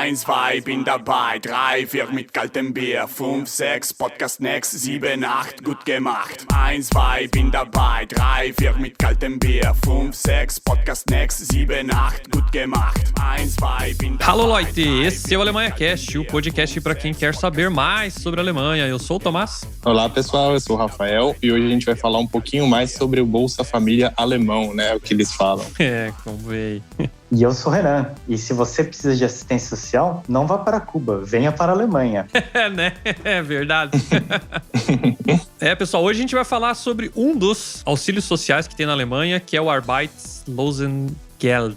1, 2, bin dabei, 3, 4 mit kaltem Bier, 5, 6, Podcast next, 7, 8, gut gemacht. 1, 2, bin dabei, 3, 4 mit kaltem Bier, 5, 6, Podcast next, 7, 8, gut gemacht. 1, 2, bin dabei. Alô, Leute! Esse é o Alemanha Cast, o podcast para quem quer saber mais sobre a Alemanha. Eu sou o Tomás. Olá, pessoal, eu sou o Rafael e hoje a gente vai falar um pouquinho mais sobre o Bolsa Família alemão, né? O que eles falam. Convém. E eu sou o Renan. E se você precisa de assistência social, não vá para Cuba, venha para a Alemanha. Né? É verdade. Pessoal, hoje a gente vai falar sobre um dos auxílios sociais que tem na Alemanha, que é o Arbeitslosengeld 2.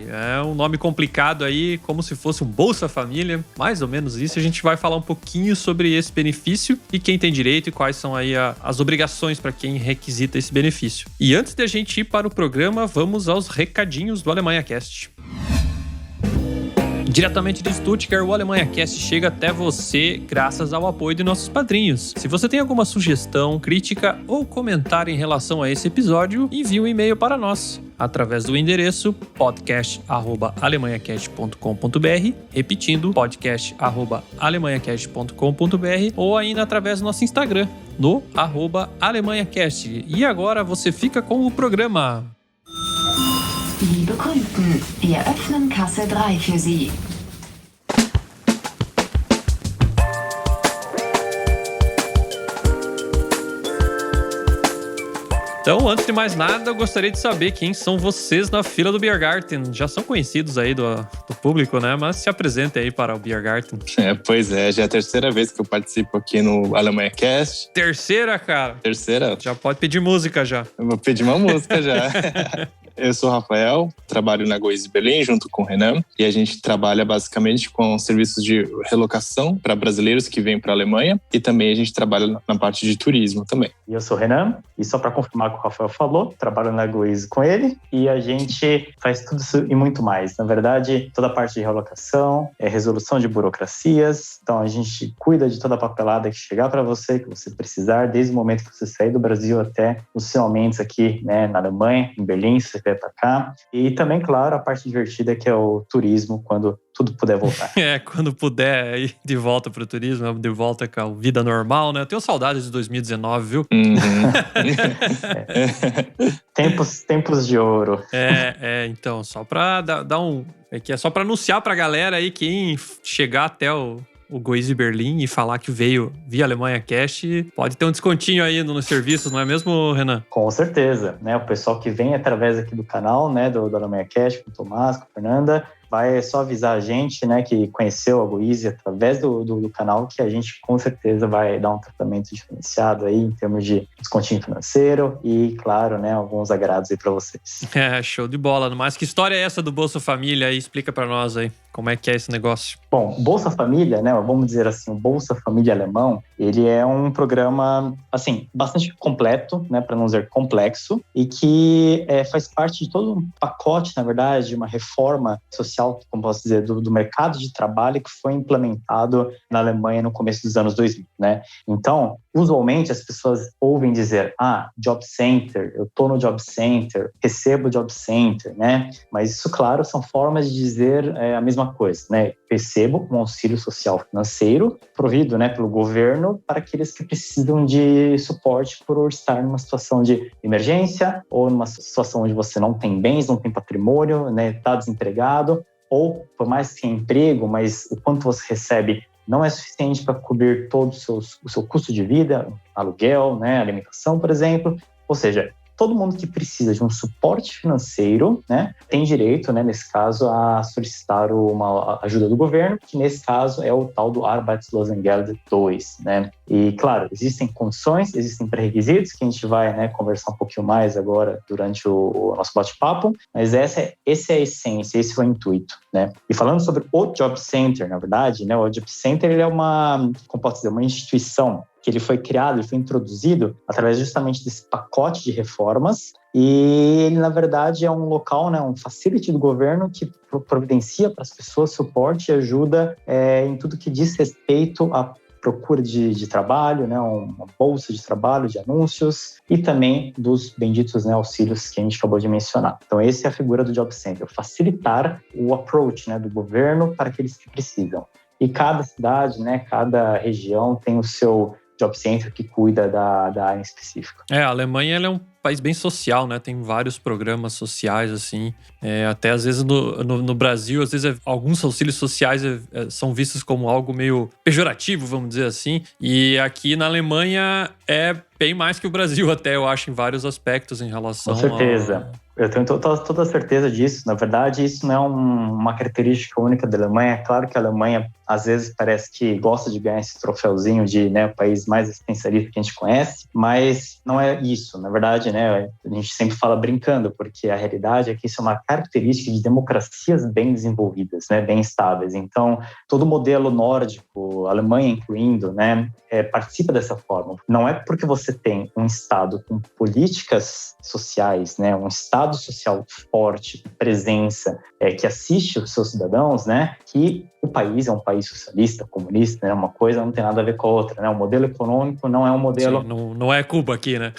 É um nome complicado aí, como se fosse um Bolsa Família, mais ou menos isso. A gente vai falar um pouquinho sobre esse benefício e quem tem direito e quais são aí as obrigações para quem requisita esse benefício. E antes de a gente ir para o programa, vamos aos recadinhos do Alemanha Cast. Diretamente de Stuttgart, o Alemanha Cast chega até você graças ao apoio de nossos padrinhos. Se você tem alguma sugestão, crítica ou comentário em relação a esse episódio, envie um e-mail para nós através do endereço podcast@alemanhacast.com.br, repetindo, podcast@alemanhacast.com.br, ou ainda através do nosso Instagram, no @alemanhacast. E agora você fica com o programa. Liebe Kunden, wir öffnen Kasse 3 für Sie. Então, antes de mais nada, eu gostaria de saber quem são vocês na fila do Biergarten. Já são conhecidos aí do público, né? Mas se apresentem aí para o Biergarten. Pois é, já é a terceira vez que eu participo aqui no Alemanha Cast. Terceira, cara? Terceira? Já pode pedir música já. Eu vou pedir uma música já. Eu sou o Rafael, trabalho na Goiz Berlim junto com o Renan e a gente trabalha basicamente com serviços de relocação para brasileiros que vêm para a Alemanha e também a gente trabalha na parte de turismo também. E eu sou o Renan e só para confirmar o que o Rafael falou, trabalho na Goiz com ele e a gente faz tudo isso e muito mais. Na verdade, toda a parte de relocação, resolução de burocracias, então a gente cuida de toda a papelada que chegar para você, que você precisar, desde o momento que você sair do Brasil até os finalmente aqui, né, na Alemanha, em Berlim, você vai para cá. E também, claro, a parte divertida que é o turismo, quando tudo puder voltar. Quando puder ir de volta pro turismo, de volta com a vida normal, né? Eu tenho saudades de 2019, viu? Tempos de ouro. Então, só pra dar um... É só pra anunciar pra galera aí, quem chegar até o Goiz e Berlim e falar que veio via Alemanha Cast, pode ter um descontinho aí nos serviços, não é mesmo, Renan? Com certeza, né? O pessoal que vem através aqui do canal, né, do Alemanha Cast, com o Tomás, com a Fernanda, vai só avisar a gente, né, que conheceu a Goiz através do canal, que a gente com certeza vai dar um tratamento diferenciado aí em termos de descontinho financeiro e, claro, né, alguns agrados aí para vocês. Show de bola. Mas que história é essa do Bolsa Família aí? Explica para nós aí. Como é que é esse negócio? Bom, Bolsa Família, né, vamos dizer assim, o Bolsa Família alemão, ele é um programa, assim, bastante completo, né, para não dizer complexo, e que faz parte de todo um pacote, na verdade, de uma reforma social, como posso dizer, do mercado de trabalho que foi implementado na Alemanha no começo dos anos 2000, né? Então, usualmente as pessoas ouvem dizer, Job Center, eu tô no Job Center, recebo Job Center, né? Mas isso, claro, são formas de dizer a mesma coisa, né? Recebo um auxílio social financeiro provido, né, pelo governo para aqueles que precisam de suporte por estar numa situação de emergência ou numa situação onde você não tem bens, não tem patrimônio, né, está desempregado, ou por mais que tenha emprego, mas o quanto você recebe não é suficiente para cobrir todo o seu custo de vida, aluguel, né, alimentação, por exemplo. Ou seja, todo mundo que precisa de um suporte financeiro, né, tem direito, né, nesse caso, a solicitar uma ajuda do governo, que nesse caso é o tal do Arbeitslosengeld 2, né? E, claro, existem condições, existem pré-requisitos, que a gente vai, né, conversar um pouquinho mais agora durante o nosso bate-papo, mas essa é a essência, esse foi o intuito, né? E falando sobre o Job Center, na verdade, né, o Job Center ele é uma instituição que ele foi criado, ele foi introduzido através justamente desse pacote de reformas e ele, na verdade, é um local, né, um facility do governo que providencia para as pessoas suporte e ajuda em tudo que diz respeito a procura de trabalho, né, uma bolsa de trabalho, de anúncios e também dos benditos, né, auxílios que a gente acabou de mencionar. Então, essa é a figura do Job Center, facilitar o approach, né, do governo para aqueles que precisam. E cada cidade, né, cada região tem o seu Job Center que cuida da área específica. A Alemanha ela é um país bem social, né? Tem vários programas sociais, assim. Até às vezes no Brasil, às vezes alguns auxílios sociais são vistos como algo meio pejorativo, vamos dizer assim. E aqui na Alemanha é bem mais que o Brasil, até eu acho, em vários aspectos em relação. Com certeza. Eu tenho toda certeza disso. Na verdade, isso não é uma característica única da Alemanha. É claro que a Alemanha, às vezes, parece que gosta de ganhar esse troféuzinho de, né, o país mais assistencialista que a gente conhece, mas não é isso. Na verdade, né, a gente sempre fala brincando, porque a realidade é que isso é uma característica de democracias bem desenvolvidas, né, bem estáveis. Então, todo o modelo nórdico, a Alemanha incluindo, né, participa dessa forma. Não é porque você tem um Estado com políticas sociais, né, um Estado social forte, com presença, que assiste os seus cidadãos, né, que o país é um país socialista, comunista, né, uma coisa não tem nada a ver com a outra, né, o modelo econômico não é um modelo... Sim, não é Cuba aqui, né?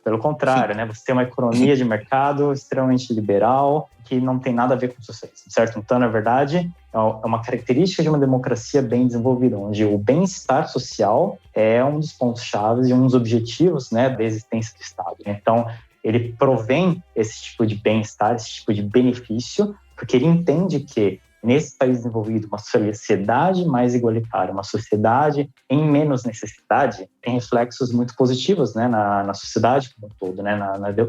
Pelo contrário, né, você tem uma economia de mercado extremamente liberal, que não tem nada a ver com o socialismo, certo? Então, na verdade, é uma característica de uma democracia bem desenvolvida, onde o bem-estar social é um dos pontos-chave e um dos objetivos, né, da existência do Estado. Então, ele provém esse tipo de bem-estar, esse tipo de benefício, porque ele entende que nesse país desenvolvido, uma sociedade mais igualitária, uma sociedade em menos necessidade, tem reflexos muito positivos, né, na sociedade como um todo, né,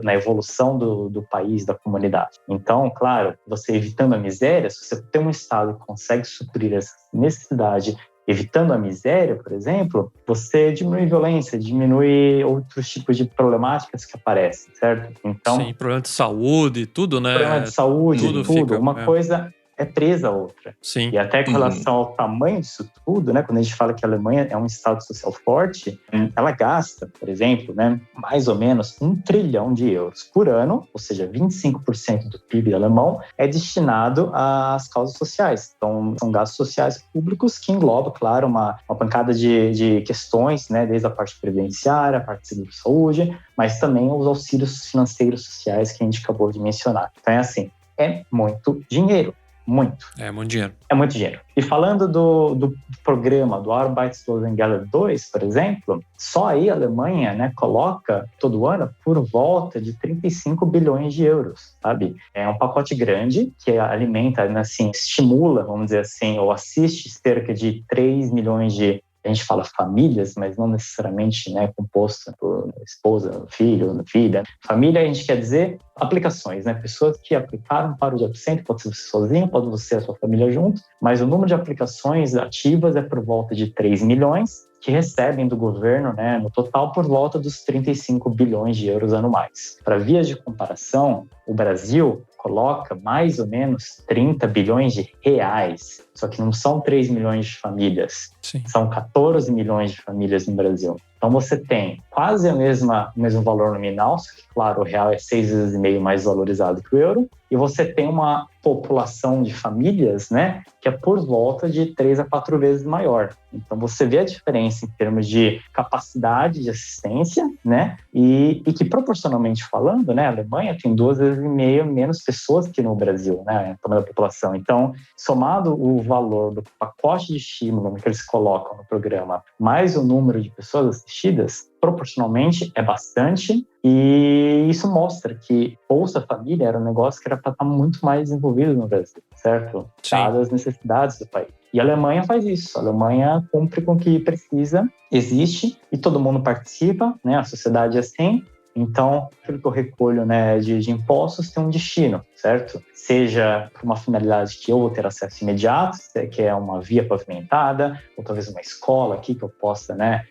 na evolução do país, da comunidade. Então, claro, você evitando a miséria, se você tem um Estado que consegue suprir essa necessidade, evitando a miséria, por exemplo, você diminui violência, diminui outros tipos de problemáticas que aparecem, certo? Então, sim, problema de saúde, tudo, né? Problema de saúde, tudo. Uma coisa é presa a outra. Sim. E até com relação ao tamanho disso tudo, né, quando a gente fala que a Alemanha é um Estado social forte, ela gasta, por exemplo, né, mais ou menos 1 trilhão de euros por ano, ou seja, 25% do PIB alemão é destinado às causas sociais. Então, são gastos sociais públicos que englobam, claro, uma pancada de questões, né, desde a parte previdenciária, a parte de seguro-saúde, mas também os auxílios financeiros sociais que a gente acabou de mencionar. Então, é assim, é muito dinheiro. Muito. É muito dinheiro. É muito dinheiro. E falando do programa, do Arbeitslosengeld 2, por exemplo, só aí a Alemanha, né, coloca todo ano por volta de 35 bilhões de euros, sabe? É um pacote grande que alimenta, né, assim, estimula, vamos dizer assim, ou assiste cerca de 3 milhões de... A gente fala famílias, mas não necessariamente, né, composta por esposa, filho, filha. Família, a gente quer dizer aplicações, né? Pessoas que aplicaram para o Job Center, pode ser você sozinho, pode você e a sua família junto, mas o número de aplicações ativas é por volta de 3 milhões, que recebem do governo, né, no total por volta dos 35 bilhões de euros anuais. Para vias de comparação, o Brasil coloca mais ou menos 30 bilhões de reais, só que não são 3 milhões de famílias, sim, são 14 milhões de famílias no Brasil. Então você tem quase o mesmo valor nominal, só que, claro, o real é 6 vezes e meio mais valorizado que o euro, e você tem uma população de famílias, né, que é por volta de 3 a 4 vezes maior. Então você vê a diferença em termos de capacidade de assistência, né, e que proporcionalmente falando, né, a Alemanha tem 2 vezes e meio menos pessoas que no Brasil, né, tamanho da população. Então, somado o valor do pacote de estímulo que eles colocam no programa, mais o número de pessoas assistidas, proporcionalmente é bastante, e isso mostra que Bolsa Família era um negócio que era para estar muito mais desenvolvido no Brasil, certo? Dadas as necessidades do país. E a Alemanha faz isso, a Alemanha cumpre com o que precisa, existe, e todo mundo participa, né? A sociedade é assim. Então, aquilo que eu recolho, né, de impostos tem um destino, certo? Seja por uma finalidade que eu vou ter acesso imediato, que é uma via pavimentada, ou talvez uma escola aqui que eu possa, né,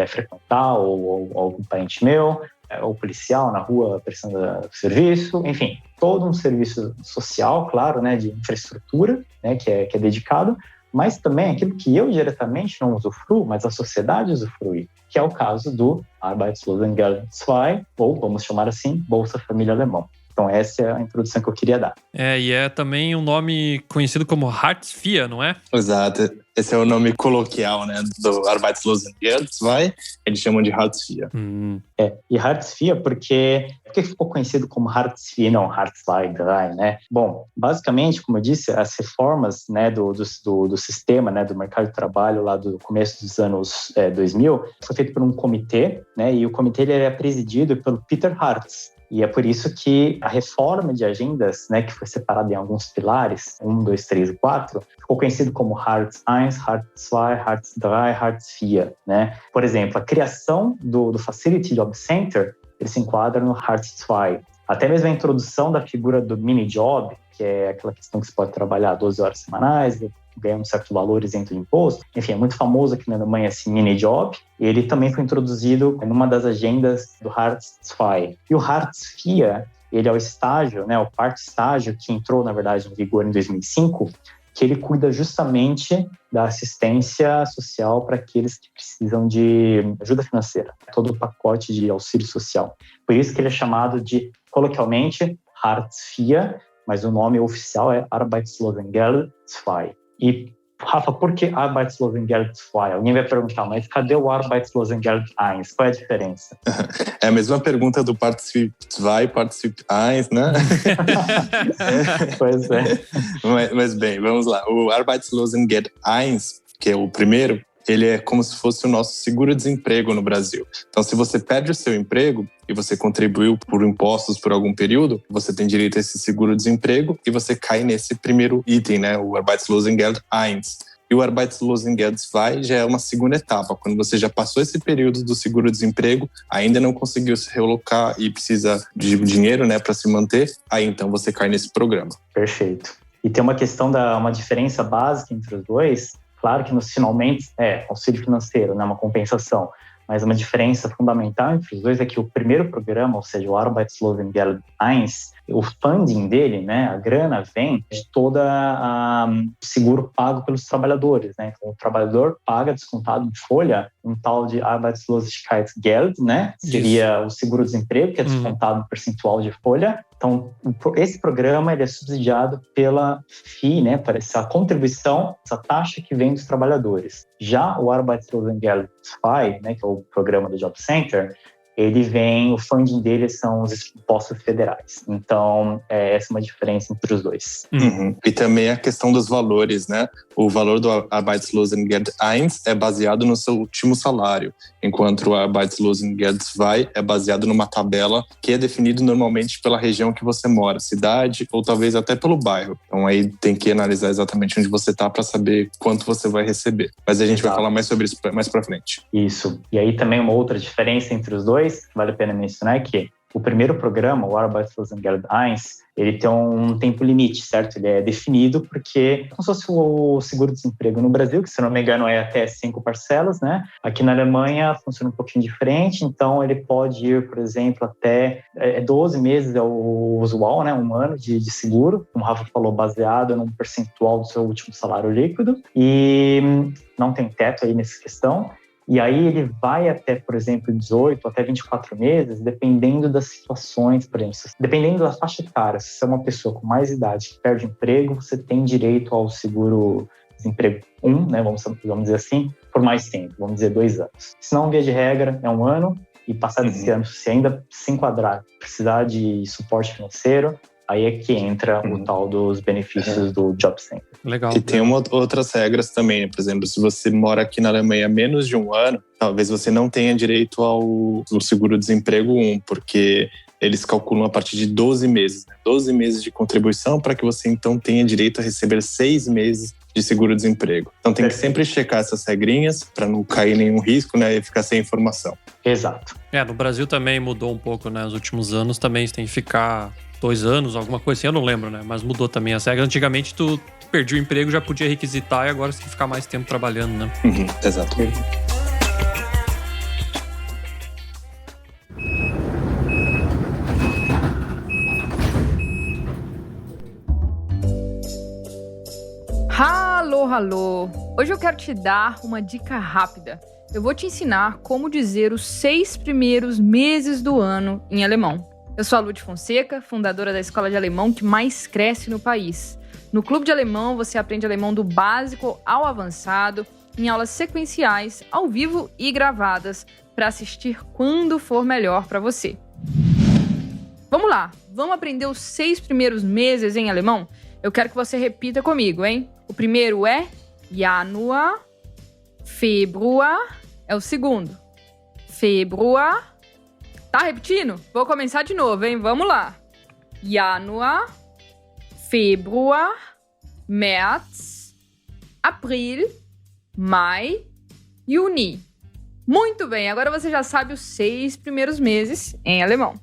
frequentar, ou algum parente meu, ou policial na rua prestando serviço, enfim, todo um serviço social, claro, né, de infraestrutura, né, que é dedicado, mas também aquilo que eu diretamente não usufruo, mas a sociedade usufrui, que é o caso do Arbeitslosengeld 2, ou vamos chamar assim, Bolsa Família Alemão. Então essa é a introdução que eu queria dar. E é também um nome conhecido como Hartz IV, não é? Exato. Esse é o nome coloquial, né, do Arbeitslosengeld II, eles chamam de Hartz IV. E Hartz IV por que ficou conhecido como Hartz IV, não Hartz II, né? Bom, basicamente, como eu disse, as reformas, né, do sistema, né, do mercado de trabalho lá do começo dos anos 2000, foi feito por um comitê, né, e o comitê ele é presidido pelo Peter Hartz. E é por isso que a reforma de agendas, né, que foi separada em alguns pilares, 1, 2, 3 e 4, ficou conhecido como Hartz I, Hartz II, Hartz III, Hartz IV, né? Por exemplo, a criação do Facility Job Center, ele se enquadra no Hartz II. Até mesmo a introdução da figura do mini-job, que é aquela questão que você pode trabalhar 12 horas semanais, ganhar um certo valor isento de imposto. Enfim, é muito famoso aqui na Alemanha esse mini-job. Ele também foi introduzido em uma das agendas do Hartz II. E o Hartz IV, ele é o estágio, né, o quarto estágio que entrou, na verdade, em vigor em 2005, que ele cuida justamente da assistência social para aqueles que precisam de ajuda financeira, todo o pacote de auxílio social. Por isso que ele é chamado de, coloquialmente, Hartz IV, mas o nome oficial é Arbeitslosengeld II. E, Rafa, por que Arbeitslosengeld II? Alguém vai perguntar, mas cadê o Arbeitslosengeld I? Qual é a diferença? É a mesma pergunta do Partizip II, Partizip I, né? Pois é. Mas bem, vamos lá. O Arbeitslosengeld I, que é o primeiro, ele é como se fosse o nosso seguro-desemprego no Brasil. Então, se você perde o seu emprego e você contribuiu por impostos por algum período, você tem direito a esse seguro-desemprego e você cai nesse primeiro item, né? O Arbeitslosengeld I. E o Arbeitslosengeld II já é uma segunda etapa. Quando você já passou esse período do seguro-desemprego, ainda não conseguiu se realocar e precisa de dinheiro, né, para se manter, aí então você cai nesse programa. Perfeito. E tem uma questão uma diferença básica entre os dois. Claro que nos finalmente é auxílio financeiro, né, uma compensação, mas uma diferença fundamental entre os dois é que o primeiro programa, ou seja, o Arbeitslosengeld I, o funding dele, né, a grana vem de todo o seguro pago pelos trabalhadores, né? Então, o trabalhador paga descontado em folha um tal de Arbeitslosigkeitsgeld, né? Seria o seguro-desemprego, que é descontado no percentual de folha. Então, esse programa ele é subsidiado pela FIE, né, para essa contribuição, essa taxa que vem dos trabalhadores. Já o Arbeitslosengeld II, né, que é o programa do Job Center, o funding dele são os impostos federais. Então, essa é uma diferença entre os dois. E também a questão dos valores, né? O valor do Arbeitslosengeld I é baseado no seu último salário, enquanto o Arbeitslosengeld II é baseado numa tabela que é definido normalmente pela região que você mora, cidade ou talvez até pelo bairro. Então aí tem que analisar exatamente onde você está para saber quanto você vai receber. Mas a gente vai falar mais sobre isso mais para frente. Isso. E aí também uma outra diferença entre os dois, que vale a pena mencionar, é que o primeiro programa, o Arbeitslosengeld I, ele tem um tempo limite, certo? Ele é definido porque, como se fosse o seguro-desemprego no Brasil, que se não me engano é até 5 parcelas, né? Aqui na Alemanha funciona um pouquinho diferente, então ele pode ir, por exemplo, até 12 meses é o usual, né? 1 ano de seguro, como o Rafa falou, baseado num percentual do seu último salário líquido, e não tem teto aí nessa questão. E aí ele vai até, por exemplo, 18 até 24 meses, dependendo das situações, por exemplo, dependendo da faixa etária. Se você é uma pessoa com mais idade que perde emprego, você tem direito ao seguro-desemprego 1, né, vamos dizer assim, por mais tempo, vamos dizer 2 anos. Se não, via de regra, é 1 ano, e passado esse ano, se ainda se enquadrar, precisar de suporte financeiro, aí é que entra o tal dos benefícios do Job Center. Legal. E tem outras regras também, né? Por exemplo, se você mora aqui na Alemanha há menos de 1 ano, talvez você não tenha direito ao seguro-desemprego 1, porque eles calculam a partir de 12 meses. Né? 12 meses de contribuição para que você então tenha direito a receber 6 meses de seguro-desemprego. Então tem que sempre checar essas regrinhas para não cair nenhum risco, né, e ficar sem informação. Exato. No Brasil também mudou um pouco, né? Nos últimos anos também você tem que ficar 2 anos, alguma coisa assim, eu não lembro, né? Mas mudou também as regras. Antigamente tu perdia o emprego, já podia requisitar e agora você tem que ficar mais tempo trabalhando, né? Exato. Alô! Hoje eu quero te dar uma dica rápida. Eu vou te ensinar como dizer os 6 primeiros meses do ano em alemão. Eu sou a Lud Fonseca, fundadora da escola de alemão que mais cresce no país. No Clube de Alemão, você aprende alemão do básico ao avançado, em aulas sequenciais, ao vivo e gravadas, para assistir quando for melhor para você. Vamos lá, vamos aprender os 6 primeiros meses em alemão? Eu quero que você repita comigo, hein? O primeiro é Januar, Februar é o segundo. Februar. Tá repetindo? Vou começar de novo, hein? Vamos lá. Januar, Februar, März, April, Mai, Juni. Muito bem, agora você já sabe os 6 primeiros meses em alemão.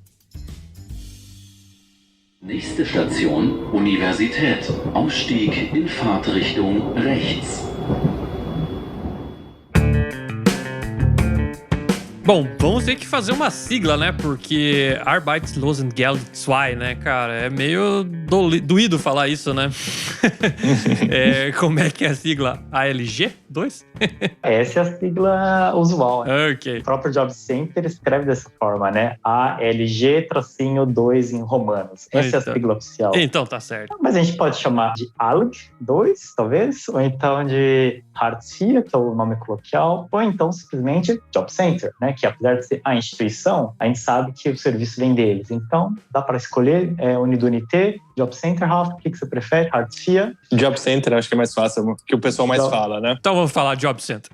Nächste Station, Universität. Ausstieg in Fahrtrichtung rechts. Bom, vamos ter que fazer uma sigla, né? Porque Arbeitslosengeld II, né, cara? É meio doído falar isso, né? Como é que é a sigla? ALG 2? Essa é a sigla usual. Né? Ok. O próprio Job Center escreve dessa forma, né? ALG-2 em romanos. Essa é a sigla oficial. Então tá certo. Mas a gente pode chamar de ALG 2, talvez, ou então de Hartz IV, que é o nome coloquial, ou então simplesmente Job Center, né? Que apesar de ser a instituição, a gente sabe que o serviço vem deles. Então, dá para escolher Unidunité, Job Center, Rafa, o que você prefere? Hartz IV? Job Center, acho que é mais fácil, que o pessoal mais fala, né? Então vamos falar de Job Center.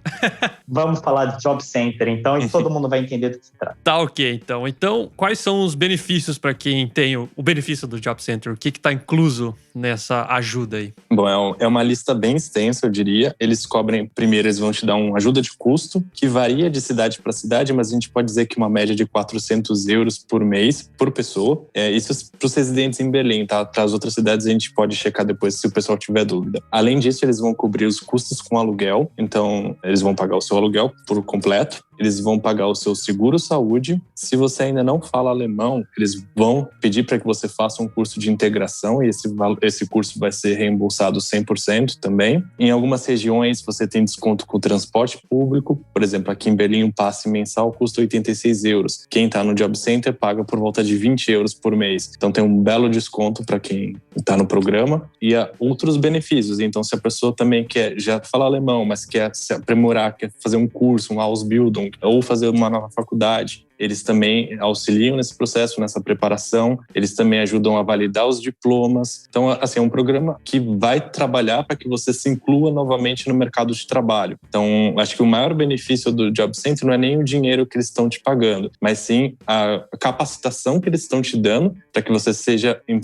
Vamos falar de Job Center, então, e todo mundo vai entender do que se trata. Tá ok, então. Então, quais são os benefícios para quem tem o benefício do Job Center? O que está incluso nessa ajuda aí? Bom, é uma lista bem extensa, eu diria. Eles cobrem, primeiro, eles vão te dar uma ajuda de custo, que varia de cidade para cidade, mas a gente pode dizer que uma média de 400 euros por mês, por pessoa. Isso para os residentes em Berlim, tá? Para as outras cidades a gente pode checar depois se o pessoal tiver dúvida. Além disso, eles vão cobrir os custos com aluguel, então eles vão pagar o seu aluguel por completo. Eles vão pagar o seu seguro-saúde. Se você ainda não fala alemão, eles vão pedir para que você faça um curso de integração e esse curso vai ser reembolsado 100% também. Em algumas regiões, você tem desconto com o transporte público. Por exemplo, aqui em Berlim, um passe mensal custa 86 euros. Quem está no Job Center paga por volta de 20 euros por mês. Então, tem um belo desconto para quem está no programa. E há outros benefícios. Então, se a pessoa também quer já falar alemão, mas quer se aprimorar, quer fazer um curso, um Ausbildung, ou fazer uma nova faculdade, eles também auxiliam nesse processo, nessa preparação. Eles também ajudam a validar os diplomas. Então, assim, é um programa que vai trabalhar para que você se inclua novamente no mercado de trabalho. Então, acho que o maior benefício do Job Center não é nem o dinheiro que eles estão te pagando, mas sim a capacitação que eles estão te dando para que você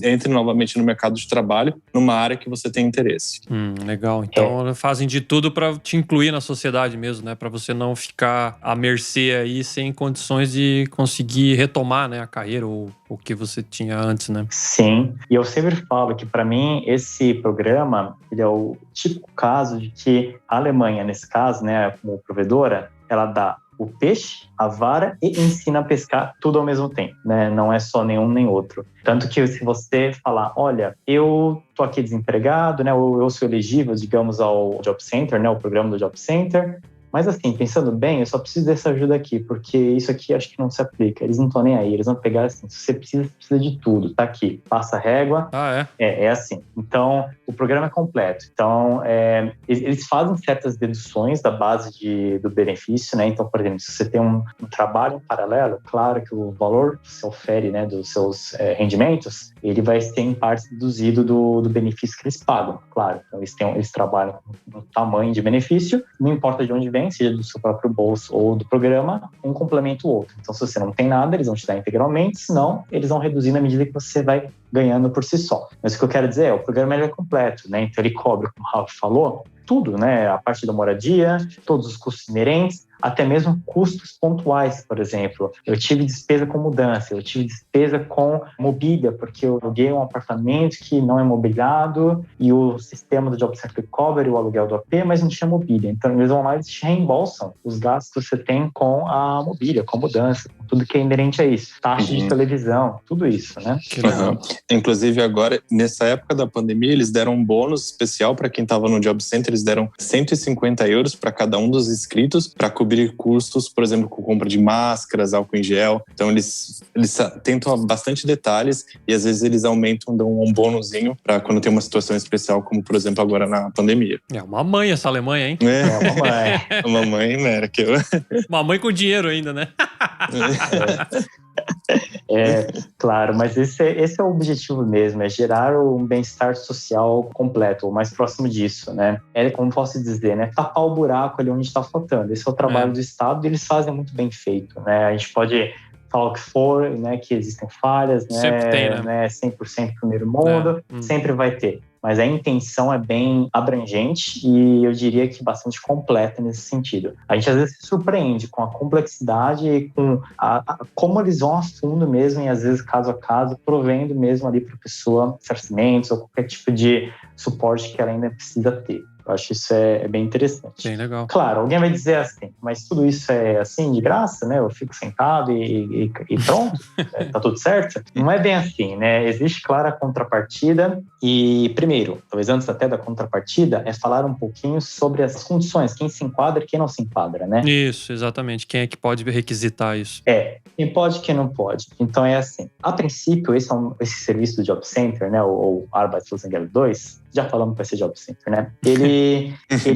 entre novamente no mercado de trabalho, numa área que você tem interesse. Legal. Então, fazem de tudo para te incluir na sociedade mesmo, né? Para você não ficar à mercê aí sem condições de conseguir retomar, né, a carreira ou o que você tinha antes, né? Sim, e eu sempre falo que para mim esse programa ele é o típico caso de que a Alemanha, nesse caso, né, como provedora, ela dá o peixe, a vara e ensina a pescar tudo ao mesmo tempo, né? Não é só nenhum nem outro. Tanto que se você falar, olha, eu tô aqui desempregado, né, ou eu sou elegível, digamos, ao Job Center, né, o programa do Job Center, mas assim, pensando bem, eu só preciso dessa ajuda aqui, porque isso aqui acho que não se aplica. Eles não estão nem aí, eles vão pegar assim, se você precisa de tudo, tá aqui, passa a régua. É assim. Então, o programa é completo. Então, eles fazem certas deduções da base do benefício, né? Então, por exemplo, se você tem um trabalho em paralelo, claro que o valor que você ofere, né, dos seus rendimentos, ele vai ser em parte deduzido do benefício que eles pagam, claro. Então, eles trabalham com um tamanho de benefício, não importa de onde vem, seja do seu próprio bolso ou do programa, um complementa o outro. Então, se você não tem nada, eles vão te dar integralmente, senão eles vão reduzir na medida que você vai ganhando por si só. Mas o que eu quero dizer o programa é completo, né? Então, ele cobre, como o Ralf falou, tudo, né? A parte da moradia, todos os custos inerentes, até mesmo custos pontuais, por exemplo. Eu tive despesa com mudança, eu tive despesa com mobília, porque eu aluguei um apartamento que não é mobiliado e o sistema do Job Center cobre o aluguel do AP, mas não tinha mobília. Então, eles vão lá e te reembolsam os gastos que você tem com a mobília, com a mudança, com tudo que é inerente a isso. Taxa de televisão, tudo isso, né? Inclusive, agora, nessa época da pandemia, eles deram um bônus especial para quem estava no Job Center. Eles deram 150 euros para cada um dos inscritos para cobrir cobrir custos, por exemplo, com compra de máscaras, álcool em gel. Então, eles tentam bastante detalhes e, às vezes, eles aumentam, dão um bônusinho para quando tem uma situação especial, como, por exemplo, agora na pandemia. É uma mãe essa Alemanha, hein? É uma mãe. Uma mãe Merkel. Uma mãe com dinheiro ainda, né? Claro, mas esse é o objetivo mesmo, é gerar um bem-estar social completo, ou mais próximo disso, né? É, como posso dizer, né? Tapar o buraco ali onde está faltando. Esse é o trabalho do Estado e eles fazem muito bem feito, né? A gente pode falar o que for, né? Que existem falhas, né? Sempre tem, né? 100% primeiro mundo, sempre vai ter. Mas a intenção é bem abrangente e eu diria que bastante completa nesse sentido. A gente às vezes se surpreende com a complexidade e com como eles vão a fundo mesmo e às vezes caso a caso, provendo mesmo ali para a pessoa ressarcimentos ou qualquer tipo de suporte que ela ainda precisa ter. Eu acho isso é bem interessante. Bem legal. Claro, alguém vai dizer assim, mas tudo isso é assim, de graça, né? Eu fico sentado e pronto, tá tudo certo? Não é bem assim, né? Existe clara contrapartida e, primeiro, talvez antes até da contrapartida, é falar um pouquinho sobre as condições, quem se enquadra e quem não se enquadra, né? Isso, exatamente. Quem é que pode requisitar isso? Quem pode e quem não pode. Então é assim, a princípio, esse serviço do Job Center, né? O Arbeitslosengeld 2, já falamos para esse Job Center, né? Ele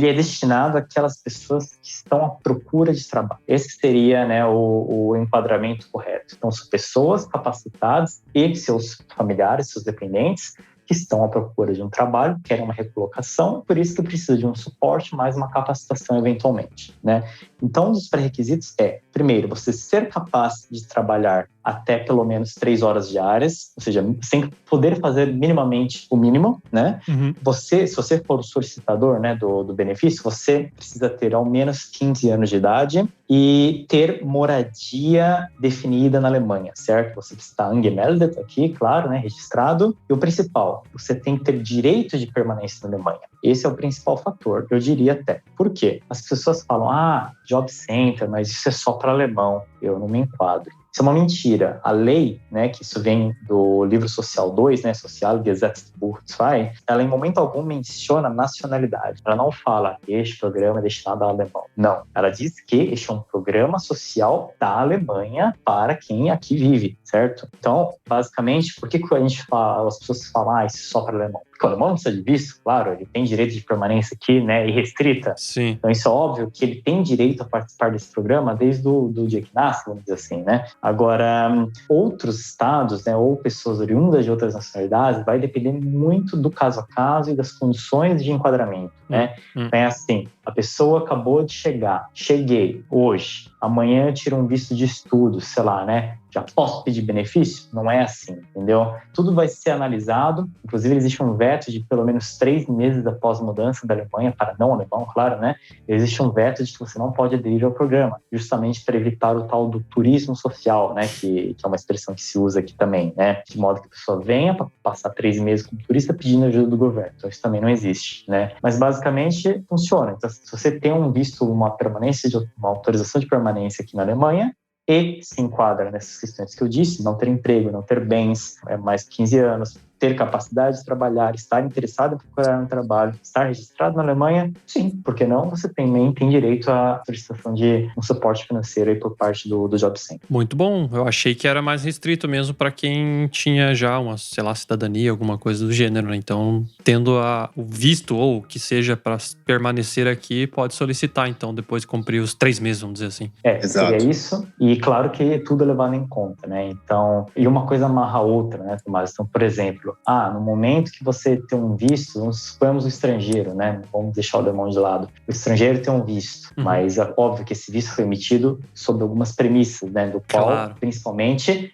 é destinado àquelas pessoas que estão à procura de trabalho. Esse seria, né, o enquadramento correto. Então, são pessoas capacitadas e seus familiares, seus dependentes, que estão à procura de um trabalho, querem uma recolocação, por isso que precisa de um suporte mais uma capacitação eventualmente, né? Então, um dos pré-requisitos primeiro, você ser capaz de trabalhar até pelo menos 3 horas diárias, ou seja, sem poder fazer minimamente o mínimo, né? Se você for o solicitador, né, do benefício, você precisa ter ao menos 15 anos de idade e ter moradia definida na Alemanha, certo? Você precisa estar angemeldet aqui, claro, né, registrado. E o principal, você tem que ter direito de permanência na Alemanha. Esse é o principal fator, eu diria até. Por quê? As pessoas falam, Job Center, mas isso é só para alemão. Eu não me enquadro. Isso é uma mentira. A lei, né, que isso vem do livro Social 2, né, Sozialgesetzbuch 2, ela em momento algum menciona nacionalidade. Ela não fala, este programa é destinado ao alemão. Não. Ela diz que este é um programa social da Alemanha para quem aqui vive, certo? Então, basicamente, por que a gente fala, as pessoas falam, isso é só para alemão? Porque o alemão não precisa de visto, claro, ele tem direito de permanência aqui, né, irrestrita. Sim. Então, isso é óbvio que ele tem direito a participar desse programa desde o dia que nasce, vamos dizer assim, né? Agora, outros estados, né, ou pessoas oriundas de outras nacionalidades, vai depender muito do caso a caso e das condições de enquadramento, né? Então, é assim, a pessoa acabou de cheguei hoje, amanhã eu tiro um visto de estudo, sei lá, né? Já posso pedir benefício? Não é assim, entendeu? Tudo vai ser analisado, inclusive existe um veto de pelo menos 3 meses após a mudança da Alemanha, para não alemão, claro, né? Existe um veto de que você não pode aderir ao programa, justamente para evitar o tal do turismo social, né? Que é uma expressão que se usa aqui também, né? De modo que a pessoa venha para passar 3 meses como turista pedindo ajuda do governo. Então isso também não existe, né? Mas basicamente funciona. Então, se você tem um visto, uma autorização de permanência aqui na Alemanha, e se enquadra nessas questões que eu disse, não ter emprego, não ter bens, mais de 15 anos, ter capacidade de trabalhar, estar interessado em procurar um trabalho, estar registrado na Alemanha, sim, por que não? Você também tem direito à solicitação de um suporte financeiro aí por parte do Job Center. Muito bom. Eu achei que era mais restrito mesmo para quem tinha já uma, sei lá, cidadania, alguma coisa do gênero, né? Então, tendo o visto ou que seja para permanecer aqui, pode solicitar, então, depois de cumprir os 3 meses, vamos dizer assim. Seria isso. E claro que tudo é levado em conta, né? Então, e uma coisa amarra a outra, né, Tomás? Então, por exemplo, no momento que você tem um visto, suponhamos o estrangeiro, né? Vamos deixar o alemão de lado. O estrangeiro tem um visto, mas é óbvio que esse visto foi emitido sob algumas premissas, né? Do qual, principalmente,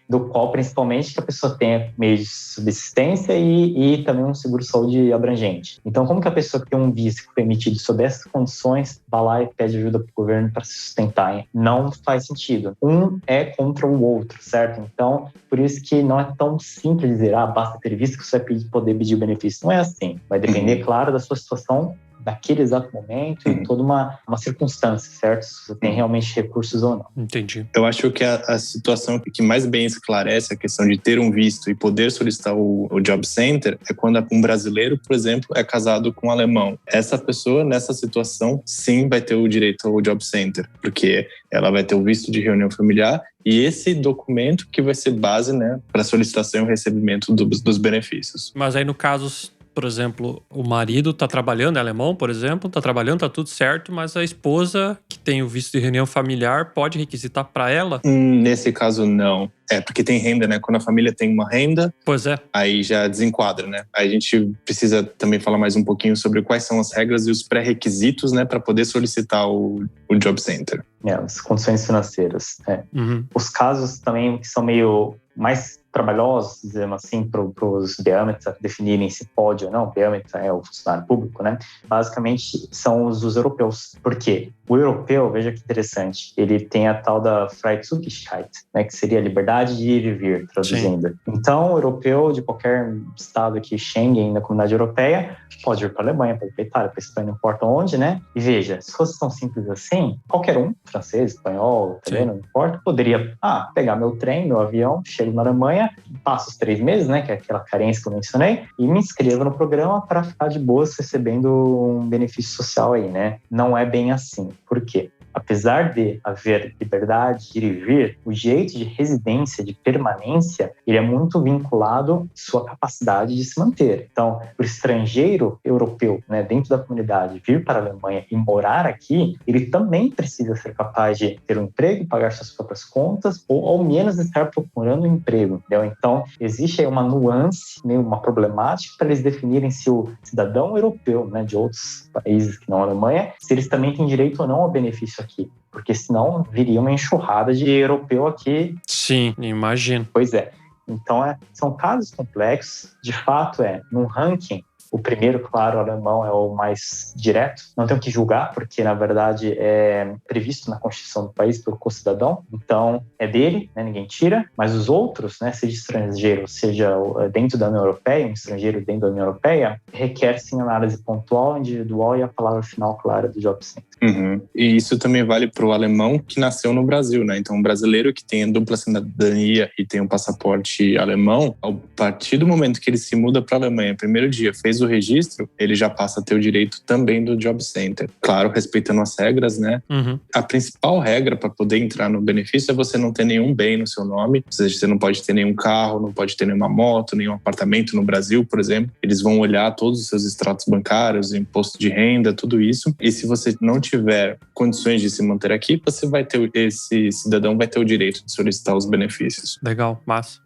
que a pessoa tenha meio de subsistência e também um seguro-saúde abrangente. Então, como que a pessoa que tem um visto que foi emitido sob essas condições vai lá e pede ajuda para o governo para se sustentar? Não faz sentido. Um é contra o outro, certo? Então, por isso que não é tão simples dizer, basta ter visto que você vai poder pedir o benefício. Não é assim. Vai depender, claro, da sua situação naquele exato momento e toda uma circunstância, certo? Se você tem realmente recursos ou não. Entendi. Eu acho que a situação que mais bem esclarece a questão de ter um visto e poder solicitar o Job Center é quando um brasileiro, por exemplo, é casado com um alemão. Essa pessoa, nessa situação, sim vai ter o direito ao Job Center, porque ela vai ter o visto de reunião familiar e esse documento que vai ser base, né, para solicitação e recebimento dos benefícios. Mas aí, no caso, por exemplo, o marido tá trabalhando, é alemão, por exemplo, tá trabalhando, tá tudo certo, mas a esposa, que tem o visto de reunião familiar, pode requisitar para ela? Nesse caso, não. Porque tem renda, né? Quando a família tem uma renda, Pois é. aí já desenquadra, né? Aí a gente precisa também falar mais um pouquinho sobre quais são as regras e os pré-requisitos, né, para poder solicitar o Job Center. As condições financeiras. Uhum. Os casos também que são meio mais trabalhosos, dizemos assim, para os Beamter definirem se pode ou não. Beamter é o funcionário público, né? Basicamente, são os dos europeus. Por quê? O europeu, veja que interessante, ele tem a tal da Freizügigkeit, né, que seria a liberdade de ir e vir, traduzindo. Sim. Então, o europeu de qualquer estado aqui, Schengen, da comunidade europeia, pode ir para a Alemanha, pode ir para a Itália, para a Espanha, não importa onde, né? E veja, se fosse tão simples assim, qualquer um, francês, espanhol, italiano, não importa, poderia pegar meu trem, meu avião, chego na Alemanha, passo os 3 meses, né, que é aquela carência que eu mencionei, e me inscrevo no programa para ficar de boas recebendo um benefício social aí, né? Não é bem assim. Por quê? Apesar de haver liberdade de ir e vir, o direito de residência, de permanência, ele é muito vinculado à sua capacidade de se manter. Então, o estrangeiro europeu, né, dentro da comunidade, vir para a Alemanha e morar aqui, ele também precisa ser capaz de ter um emprego, pagar suas próprias contas, ou ao menos estar procurando um emprego, entendeu? Então, existe aí uma nuance, meio uma problemática para eles definirem se o cidadão europeu, né, de outros países que não a Alemanha, se eles também têm direito ou não ao benefício aqui, porque senão viria uma enxurrada de europeu aqui. Sim, imagino. Pois é. Então, são casos complexos. De fato, num ranking, o primeiro, claro, o alemão é o mais direto. Não tem o que julgar, porque, na verdade, é previsto na Constituição do país pelo co-cidadão. Então, é dele, né, ninguém tira. Mas os outros, né, seja estrangeiro, seja dentro da União Europeia, um estrangeiro dentro da União Europeia, requer, sim, análise pontual, individual e a palavra final clara do Job Center. Uhum. E isso também vale para o alemão que nasceu no Brasil, né? Então, um brasileiro que tem a dupla cidadania e tem um passaporte alemão, a partir do momento que ele se muda para a Alemanha, primeiro dia, fez o registro, ele já passa a ter o direito também do Job Center. Claro, respeitando as regras, né? Uhum. A principal regra para poder entrar no benefício é você não ter nenhum bem no seu nome, ou seja, você não pode ter nenhum carro, não pode ter nenhuma moto, nenhum apartamento no Brasil, por exemplo. Eles vão olhar todos os seus extratos bancários, imposto de renda, tudo isso. E se você não tiver condições de se manter aqui, você vai ter, esse cidadão vai ter o direito de solicitar os benefícios. Legal, massa.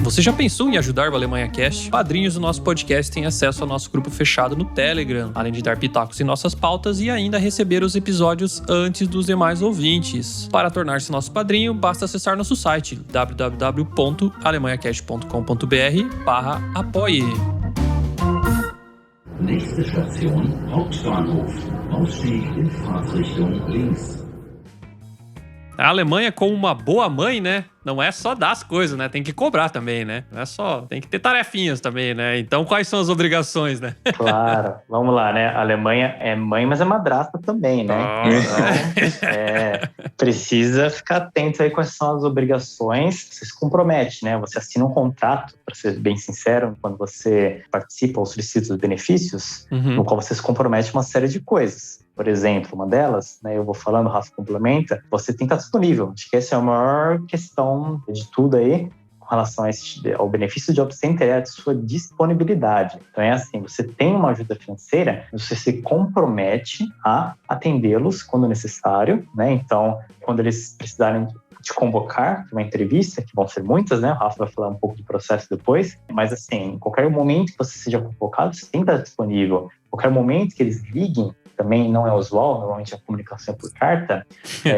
Você já pensou em ajudar o Alemanha Cast? Padrinhos do nosso podcast têm acesso ao nosso grupo fechado no Telegram, além de dar pitacos em nossas pautas e ainda receber os episódios antes dos demais ouvintes. Para tornar-se nosso padrinho, basta acessar nosso site www.alemanhacast.com.br/apoie. Nächste Station, Hauptbahnhof. Ausstieg in Fahrtrichtung links. A Alemanha, como uma boa mãe, né? Não é só dar as coisas, né? Tem que cobrar também, né? Não é só... Tem que ter tarefinhas também, né? Então, quais são as obrigações, né? Claro. Vamos lá, né? A Alemanha é mãe, mas é madrasta também, né? Então, precisa ficar atento aí quais são as obrigações. Você se compromete, né? Você assina um contrato, para ser bem sincero, quando você participa ou solicita os benefícios, no qual você se compromete uma série de coisas. Por exemplo, uma delas, né, eu vou falando, o Rafa complementa, você tem que estar disponível. Acho que essa é a maior questão de tudo aí com relação ao benefício do Job Center, é a sua disponibilidade. Então é assim, você tem uma ajuda financeira, você se compromete a atendê-los quando necessário, né? Então, quando eles precisarem te convocar para uma entrevista, que vão ser muitas, né? O Rafa vai falar um pouco do processo depois, mas assim, em qualquer momento que você seja convocado, você tem que estar disponível. Em qualquer momento que eles liguem, também não é usual, normalmente a comunicação é por carta,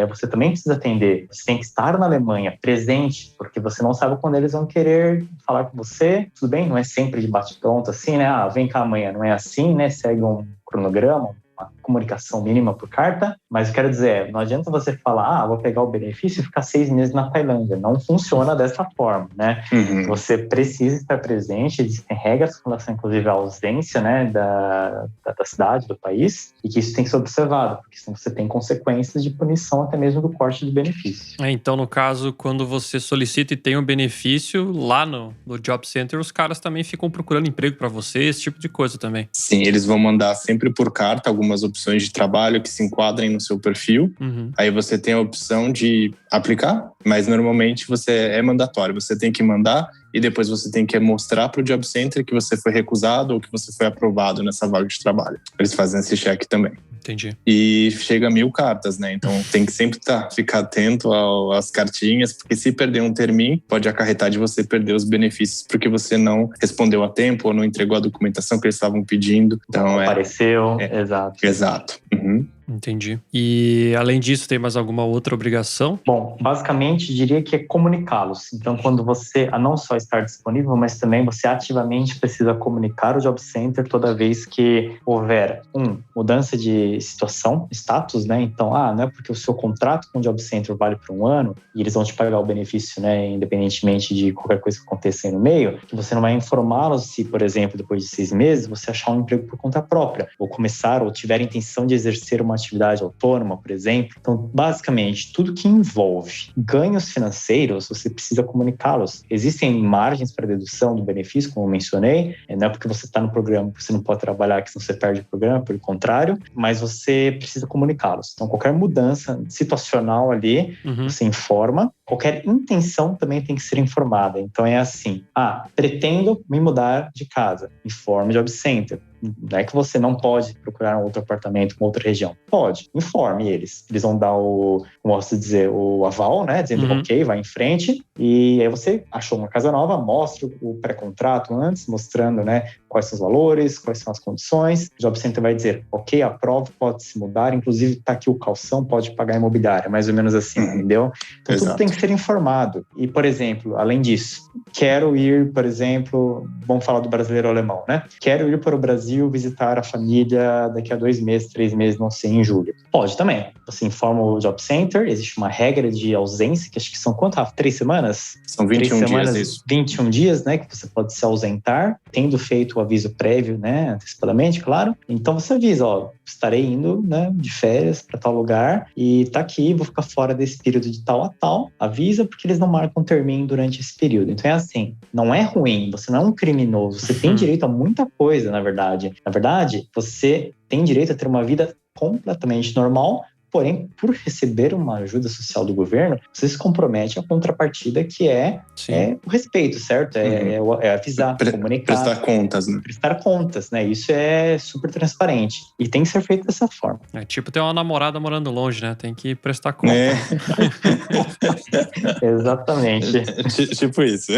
você também precisa atender. Você tem que estar na Alemanha, presente, porque você não sabe quando eles vão querer falar com você. Tudo bem, não é sempre de bate-pronto assim, né? Vem cá amanhã, não é assim, né? Segue um cronograma, uma comunicação mínima por carta, mas eu quero dizer, não adianta você falar, vou pegar o benefício e ficar 6 meses na Tailândia. Não funciona dessa forma, né? Você precisa estar presente, existem regras com relação, inclusive, à ausência, né, da cidade, do país, e que isso tem que ser observado, porque senão você tem consequências de punição até mesmo do corte do benefício. Então, no caso, quando você solicita e tem um benefício, lá no Job Center, os caras também ficam procurando emprego para você, esse tipo de coisa também. Sim, eles vão mandar sempre por carta algumas opções de trabalho que se enquadrem no seu perfil. Aí você tem a opção de aplicar, mas normalmente é mandatório. Você tem que mandar e depois você tem que mostrar para o Job Center que você foi recusado ou que você foi aprovado nessa vaga de trabalho. Eles fazem esse check também. Entendi. E chega a 1000 cartas, né? Então tem que sempre ficar atento às cartinhas, porque se perder um terminho, pode acarretar de você perder os benefícios porque você não respondeu a tempo ou não entregou a documentação que eles estavam pedindo. Então apareceu, exato. Exato. Entendi. E além disso, tem mais alguma outra obrigação? Bom, basicamente diria que é comunicá-los. Então, quando você não só estar disponível, mas também você ativamente precisa comunicar o Job Center toda vez que houver mudança de situação, status, né? Então, não é porque o seu contrato com o Job Center vale por 1 ano e eles vão te pagar o benefício, né, independentemente de qualquer coisa que aconteça aí no meio, que você não vai informá-los se, por exemplo, depois de 6 meses, você achar um emprego por conta própria, ou começar, ou tiver a intenção de exercer uma atividade autônoma, por exemplo. Então, basicamente, tudo que envolve ganhos financeiros, você precisa comunicá-los. Existem margens para dedução do benefício, como eu mencionei, não é porque você está no programa que você não pode trabalhar, que senão você perde o programa, pelo contrário, mas você precisa comunicá-los. Então, qualquer mudança situacional ali, você informa. Qualquer intenção também tem que ser informada. Então, é assim, pretendo me mudar de casa, informe o Job Center. Não é que você não pode procurar um outro apartamento em outra região. Pode, informe eles. Eles vão dar como posso dizer, o aval, né? Dizendo, ok, vai em frente. E aí você achou uma casa nova, mostra o pré-contrato antes, mostrando, né, quais são os valores, quais são as condições. O Job Center vai dizer, ok, aprova, pode se mudar. Inclusive, está aqui o calção, pode pagar a imobiliária. Mais ou menos assim, entendeu? Então, Exato. Tudo tem que ser informado. E, por exemplo, além disso, quero ir, por exemplo, vamos falar do brasileiro alemão, né? Quero ir para o Brasil visitar a família daqui a 2 meses, 3 meses, não sei, em julho. Pode também. Você informa o Job Center, existe uma regra de ausência, que acho que são quanto, Rafa? 3 semanas? São 21 dias, isso. 21 dias, né, que você pode se ausentar, tendo feito o aviso prévio, né, antecipadamente, claro. Então você avisa, estarei indo, né, de férias para tal lugar e tá aqui, vou ficar fora desse período de tal a tal. Avisa, porque eles não marcam termino durante esse período. Então é assim, não é ruim, você não é um criminoso, você tem direito a muita coisa, na verdade. Na verdade, você tem direito a ter uma vida completamente normal, porém, por receber uma ajuda social do governo, você se compromete à contrapartida, que é o respeito, certo? É avisar, comunicar. Prestar contas, né? Prestar contas, né? Isso é super transparente. E tem que ser feito dessa forma. É tipo ter uma namorada morando longe, né? Tem que prestar conta. Exatamente. Tipo isso.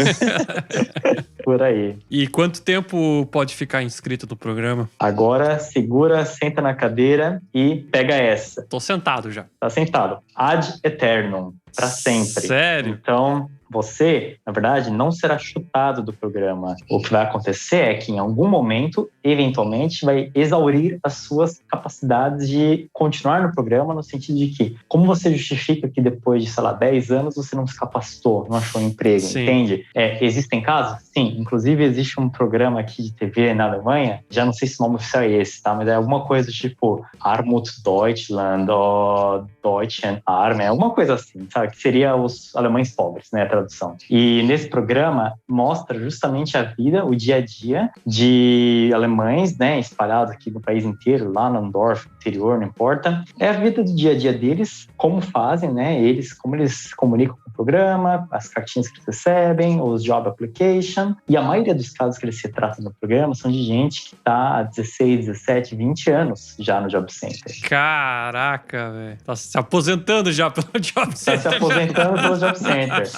Por aí. E quanto tempo pode ficar inscrito no programa? Agora, segura, senta na cadeira e pega essa. Tô sentado já. Tá sentado. Ad eternum. Pra sempre. Sério? Então, você, na verdade, não será chutado do programa. O que vai acontecer é que, em algum momento, eventualmente, vai exaurir as suas capacidades de continuar no programa, no sentido de que, como você justifica que depois de, 10 anos, você não se capacitou, não achou um emprego, entende? Existem casos? Sim. Inclusive, existe um programa aqui de TV na Alemanha, já não sei se o nome oficial é esse, tá? Mas é alguma coisa tipo Armut Deutschland ou Deutschen Arme, alguma coisa assim, sabe? Que seria os alemães pobres, né? A tradução. E nesse programa mostra justamente a vida, o dia a dia de alemães, né? Espalhados aqui no país inteiro, lá no Dorf, interior, não importa. É a vida do dia a dia deles, como fazem, né? Como eles comunicam com o programa, as cartinhas que eles recebem, os job application. E a maioria dos casos que eles se tratam no programa são de gente que está há 16, 17, 20 anos já no Job Center. Caraca, velho. Tá se aposentando já pelo Job Center. Tá se aposentando pelo Job Center.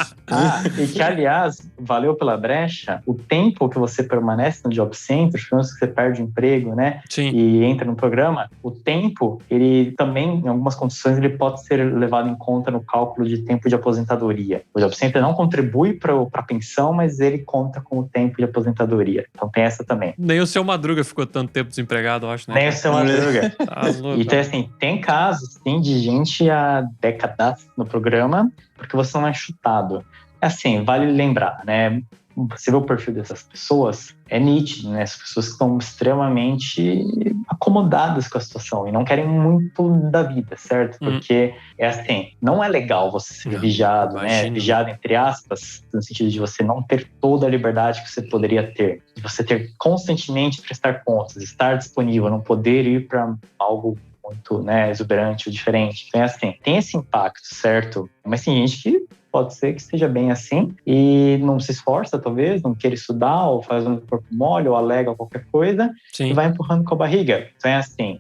E que, aliás, valeu pela brecha, o tempo que você permanece no Job Center, digamos que você perde o emprego, né? Sim. E entra no programa, o tempo, ele também, em algumas condições, ele pode ser levado em conta no cálculo de tempo de aposentadoria. O Job Center não contribui para a pensão, mas ele conta com o tempo de aposentadoria. Então tem essa também. Nem o seu Madruga ficou tanto tempo desempregado, eu acho, né? Nem o seu Madruga. Tá louco. Então, assim, tem casos, sim, de gente há décadas no programa, porque você não é chutado. Assim, vale lembrar, né? Você vê o perfil dessas pessoas, é nítido, né? As pessoas que estão extremamente acomodadas com a situação e não querem muito da vida, certo? Porque é assim, não é legal você ser vigiado, né? Vigiado entre aspas, no sentido de você não ter toda a liberdade que você poderia ter, de você ter constantemente prestar contas, estar disponível, não poder ir para algo muito, né, exuberante ou diferente. Então, é assim, tem esse impacto, certo? Mas tem gente que pode ser que esteja bem assim e não se esforça, talvez, não queira estudar ou faz um corpo mole ou alega qualquer coisa. Sim. E vai empurrando com a barriga. Então é assim,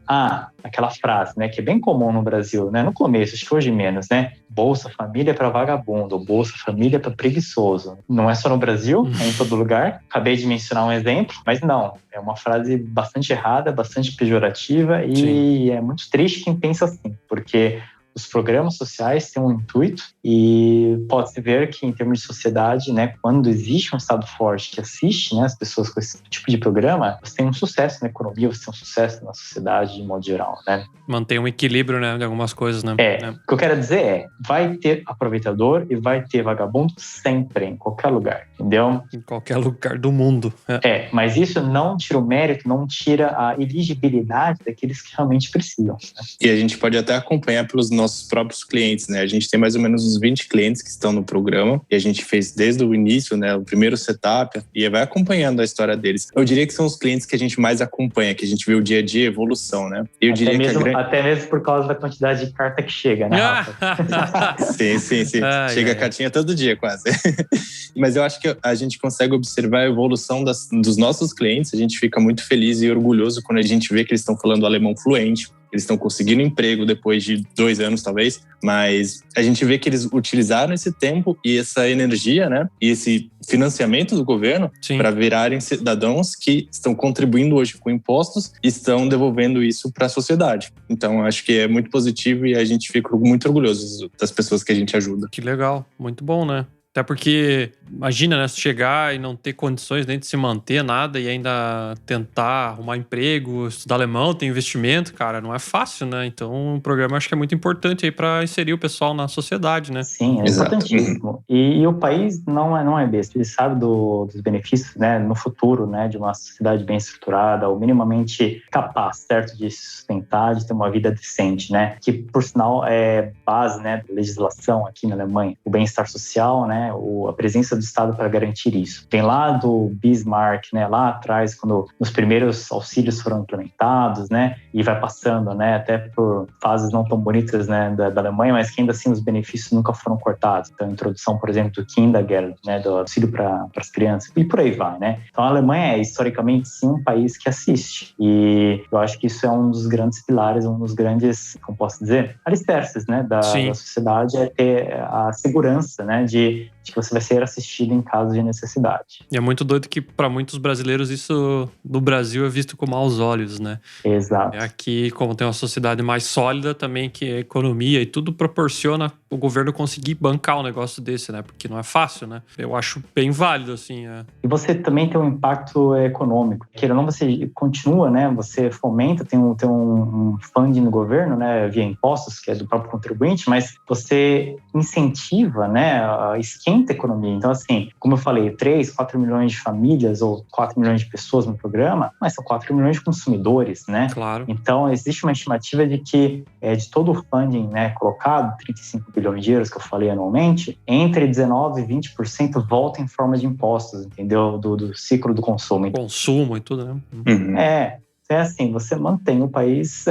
aquela frase, né, que é bem comum no Brasil, né, no começo, acho que hoje menos, né, Bolsa Família para vagabundo, ou Bolsa Família para preguiçoso. Não é só no Brasil, é em todo lugar. Acabei de mencionar um exemplo, mas não, é uma frase bastante errada, bastante pejorativa e Sim. É muito triste quem pensa assim, porque os programas sociais têm um intuito e pode-se ver que, em termos de sociedade, né, quando existe um Estado forte que assiste, né, as pessoas com esse tipo de programa, você tem um sucesso na economia, você tem um sucesso na sociedade de modo geral, né? Mantém um equilíbrio, né, de algumas coisas, né? O que eu quero dizer é, vai ter aproveitador e vai ter vagabundo sempre, em qualquer lugar, entendeu? Em qualquer lugar do mundo. Mas isso não tira o mérito, não tira a elegibilidade daqueles que realmente precisam. Né? E a gente pode até acompanhar pelos nossos próprios clientes, né? A gente tem mais ou menos uns 20 clientes que estão no programa e a gente fez desde o início, né, o primeiro setup e vai acompanhando a história deles. Eu diria que são os clientes que a gente mais acompanha, que a gente vê o dia a dia, a evolução, né? Eu diria até mesmo por causa da quantidade de carta que chega, né, Rafa? Sim. Chega a cartinha todo dia, quase. Mas eu acho que a gente consegue observar a evolução dos nossos clientes, a gente fica muito feliz e orgulhoso quando a gente vê que eles estão falando alemão fluente, eles estão conseguindo emprego depois de 2 anos, talvez, mas a gente vê que eles utilizaram esse tempo e essa energia, né, e esse financiamento do governo para virarem cidadãos que estão contribuindo hoje com impostos e estão devolvendo isso para a sociedade. Então, acho que é muito positivo e a gente fica muito orgulhoso das pessoas que a gente ajuda. Que legal, muito bom, né? Até porque, imagina, né, chegar e não ter condições nem de se manter nada e ainda tentar arrumar emprego, estudar alemão, ter investimento, cara, não é fácil, né? Então, o programa acho que é muito importante aí para inserir o pessoal na sociedade, né? Sim, é importantíssimo. E o país não é besta, ele sabe dos benefícios, né, no futuro, né, de uma sociedade bem estruturada ou minimamente capaz, certo, de se sustentar, de ter uma vida decente, né? Que, por sinal, é base, né, da legislação aqui na Alemanha, o bem-estar social, né? A presença do Estado para garantir isso. Tem lá do Bismarck, né, lá atrás, quando os primeiros auxílios foram implementados, né, e vai passando, né, até por fases não tão bonitas, né, da Alemanha, mas que ainda assim os benefícios nunca foram cortados. Então, a introdução, por exemplo, do Kindergeld, né, do auxílio para as crianças, e por aí vai, né. Então, a Alemanha é, historicamente, sim, um país que assiste. E eu acho que isso é um dos grandes pilares, um dos grandes, como posso dizer, alicerces, né, da sociedade, é ter a segurança, né, de que você vai ser assistido em caso de necessidade. E é muito doido que para muitos brasileiros isso no Brasil é visto com maus olhos, né? Exato. Aqui, como tem uma sociedade mais sólida também, que a economia e tudo proporciona o governo conseguir bancar um negócio desse, né? Porque não é fácil, né? Eu acho bem válido, assim. E você também tem um impacto econômico. Querendo ou não, você continua, né? Você fomenta, tem um funding no governo, né? Via impostos, que é do próprio contribuinte, mas você incentiva, né? Esquenta a economia. Então, assim, como eu falei, 3, 4 milhões de famílias ou 4 milhões de pessoas no programa, mas são 4 milhões de consumidores, né? Claro. Então, existe uma estimativa de que de todo o funding, né, colocado, 35 bilhões de euros que eu falei anualmente, entre 19% e 20% volta em forma de impostos, entendeu? Do ciclo do consumo. Consumo e tudo, né? Você é assim, você mantém o país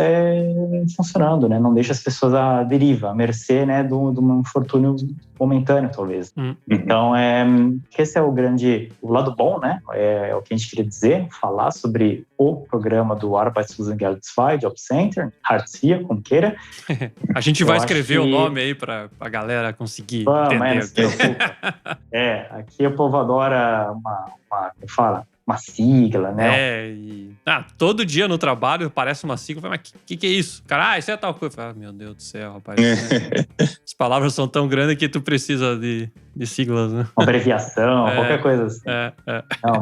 funcionando, né? Não deixa as pessoas à deriva, à mercê, né, de um infortúnio momentâneo, talvez. Então, esse é o lado bom, né? É o que a gente queria dizer, falar sobre o programa do Arbeitslosengeld II, Job Center, Hartz IV, como queira. A gente vai escrever o nome aí pra galera conseguir entender. Aqui o povo adora uma sigla, né? Todo dia no trabalho parece uma sigla. Mas o que é isso? Cara, isso é tal coisa. Meu Deus do céu, rapaz. As palavras são tão grandes que tu precisa de siglas, né? Uma abreviação, qualquer coisa assim. Não,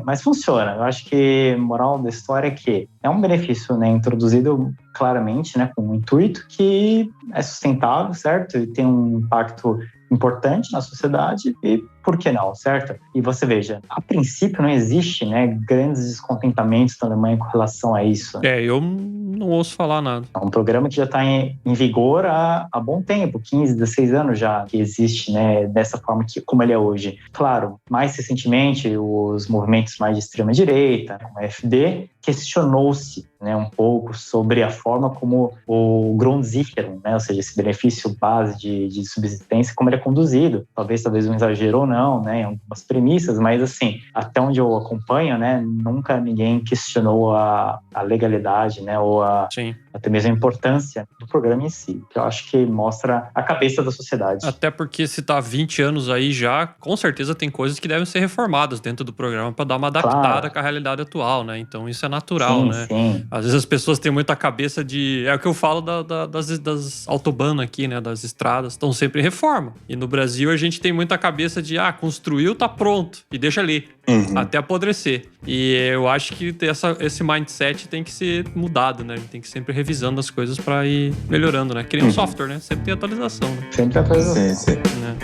mas funciona. Eu acho que a moral da história é que é um benefício, né, introduzido claramente, né, com um intuito que é sustentável, certo? E tem um impacto importante na sociedade e por que não, certo? E você veja, a princípio não existe, né, grandes descontentamentos na Alemanha com relação a isso. Eu não ouço falar nada. É um programa que já está em vigor há bom tempo, 15, 16 anos já que existe, né, dessa forma como ele é hoje. Claro, mais recentemente, os movimentos mais de extrema-direita, como a AfD, questionou-se, né, um pouco sobre a forma como o Grundsicherung, né, ou seja, esse benefício base de subsistência, como ele é conduzido. Talvez um exagero ou não, né, em algumas premissas, mas assim, até onde eu acompanho, né, nunca ninguém questionou a legalidade, né, ou até mesmo a importância do programa em si, que eu acho que mostra a cabeça da sociedade. Até porque se tá há 20 anos aí já, com certeza tem coisas que devem ser reformadas dentro do programa para dar uma adaptada com a realidade atual, né? Então isso é natural, né? Sim. Às vezes as pessoas têm muita cabeça de... É o que eu falo das autobanas aqui, né? Das estradas, estão sempre em reforma. E no Brasil a gente tem muita cabeça de, construiu, tá pronto, e deixa ali. Até apodrecer. E eu acho que esse mindset tem que ser mudado, né? A gente tem que sempre revisando as coisas para ir melhorando, né? Criando software, né? Sempre tem atualização, né? Sempre atualização. Sim. Né?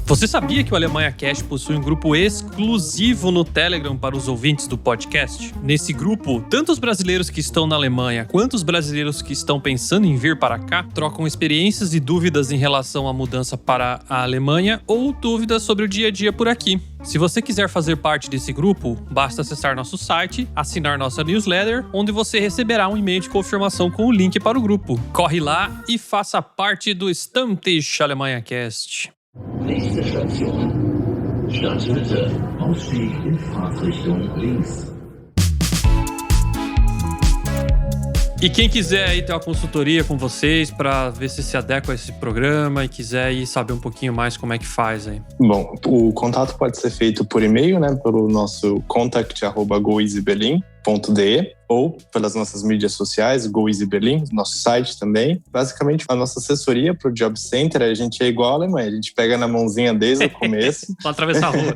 Você sabia que o Alemanha Cash possui um grupo exclusivo no Telegram para os ouvintes do podcast? Nesse grupo, tanto os brasileiros que estão na Alemanha quanto os brasileiros que estão pensando em vir para cá trocam experiências e dúvidas em relação à mudança para a Alemanha ou dúvidas sobre o dia a dia por aqui. Se você quiser fazer parte desse grupo, basta acessar nosso site, assinar nossa newsletter, onde você receberá um e-mail de confirmação com o link para o grupo. Corre lá e faça parte do Stammtisch Alemanha Cast. Nächste Station. Stadtmitte. Ausstieg in Fahrtrichtung links. E quem quiser aí ter uma consultoria com vocês para ver se adequa a esse programa e quiser ir saber um pouquinho mais como é que faz aí. Bom, o contato pode ser feito por e-mail, né, pelo nosso contact@goeasyberlin.de ou pelas nossas mídias sociais, GoEasyBerlin, nosso site também. Basicamente, a nossa assessoria para o Job Center, a gente é igual a Alemanha, a gente pega na mãozinha desde o começo. Só atravessar a rua.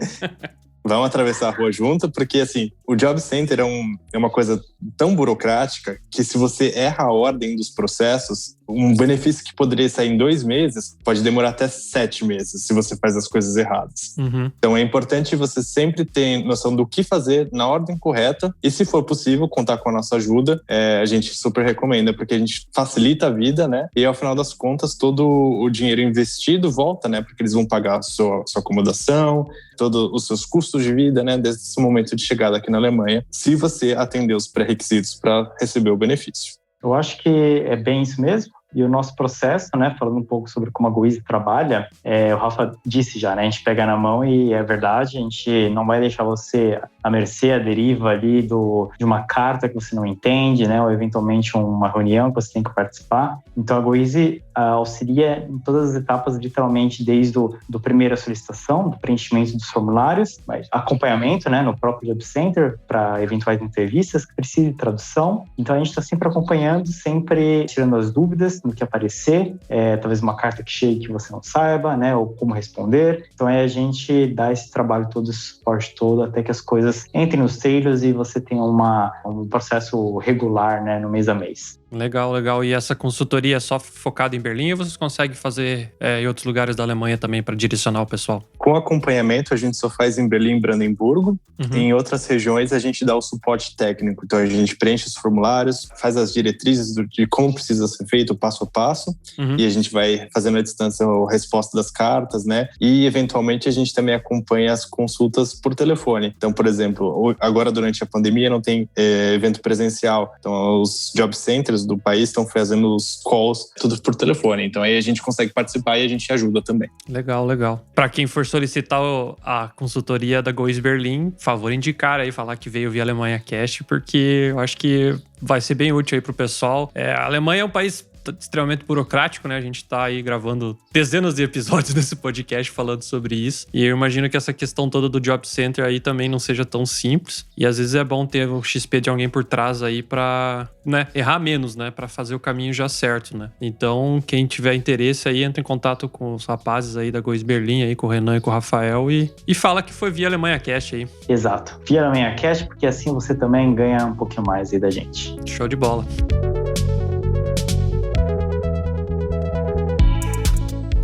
Vamos atravessar a rua junto, porque assim, o Job Center é uma coisa tão burocrática que se você erra a ordem dos processos, um benefício que poderia sair em 2 meses pode demorar até 7 meses se você faz as coisas erradas. Então é importante você sempre ter noção do que fazer na ordem correta e, se for possível, contar com a nossa ajuda. A gente super recomenda, porque a gente facilita a vida, né? E ao final das contas, todo o dinheiro investido volta, né? Porque eles vão pagar a sua acomodação, todos os seus custos de vida, né? Desde esse momento de chegada aqui na Alemanha, se você atender os pré-requisitos para receber o benefício. Eu acho que é bem isso mesmo. E o nosso processo, né, falando um pouco sobre como a GoEasy trabalha, o Rafa disse já, né, a gente pega na mão e é verdade, a gente não vai deixar você à mercê, à deriva ali de uma carta que você não entende, né, ou eventualmente uma reunião que você tem que participar. Então a GoEasy auxilia em todas as etapas, literalmente, desde do primeira solicitação, do preenchimento dos formulários, acompanhamento, né, no próprio Job Center para eventuais entrevistas que precisem de tradução. Então a gente está sempre acompanhando, sempre tirando as dúvidas no que aparecer, talvez uma carta que chegue que você não saiba, né, ou como responder. Então a gente dá esse trabalho todo, esse suporte todo, até que as coisas entrem nos trilhos e você tenha um processo regular, né, no mês a mês. Legal, legal. E essa consultoria é só focada em Berlim ou vocês conseguem fazer em outros lugares da Alemanha também para direcionar o pessoal? Com acompanhamento, a gente só faz em Berlim e Brandemburgo. Em outras regiões, a gente dá o suporte técnico. Então, a gente preenche os formulários, faz as diretrizes de como precisa ser feito, passo a passo. E a gente vai fazendo à distância a resposta das cartas, né? E, eventualmente, a gente também acompanha as consultas por telefone. Então, por exemplo, agora, durante a pandemia, não tem evento presencial. Então, os job centers do país estão fazendo os calls, tudo por telefone. Então, aí a gente consegue participar e a gente ajuda também. Legal, legal. Para quem for solicitar a consultoria da Gois Berlim, favor indicar aí, falar que veio via Alemanha Cast, porque eu acho que vai ser bem útil aí pro pessoal. A Alemanha é um país extremamente burocrático, né? A gente tá aí gravando dezenas de episódios desse podcast falando sobre isso. E eu imagino que essa questão toda do Job Center aí também não seja tão simples. E às vezes é bom ter o XP de alguém por trás aí pra, né, errar menos, né? Pra fazer o caminho já certo, né? Então, quem tiver interesse aí, entra em contato com os rapazes aí da Gois Berlim, aí com o Renan e com o Rafael e fala que foi via Alemanha Cast aí. Exato. Via Alemanha Cast, porque assim você também ganha um pouquinho mais aí da gente. Show de bola.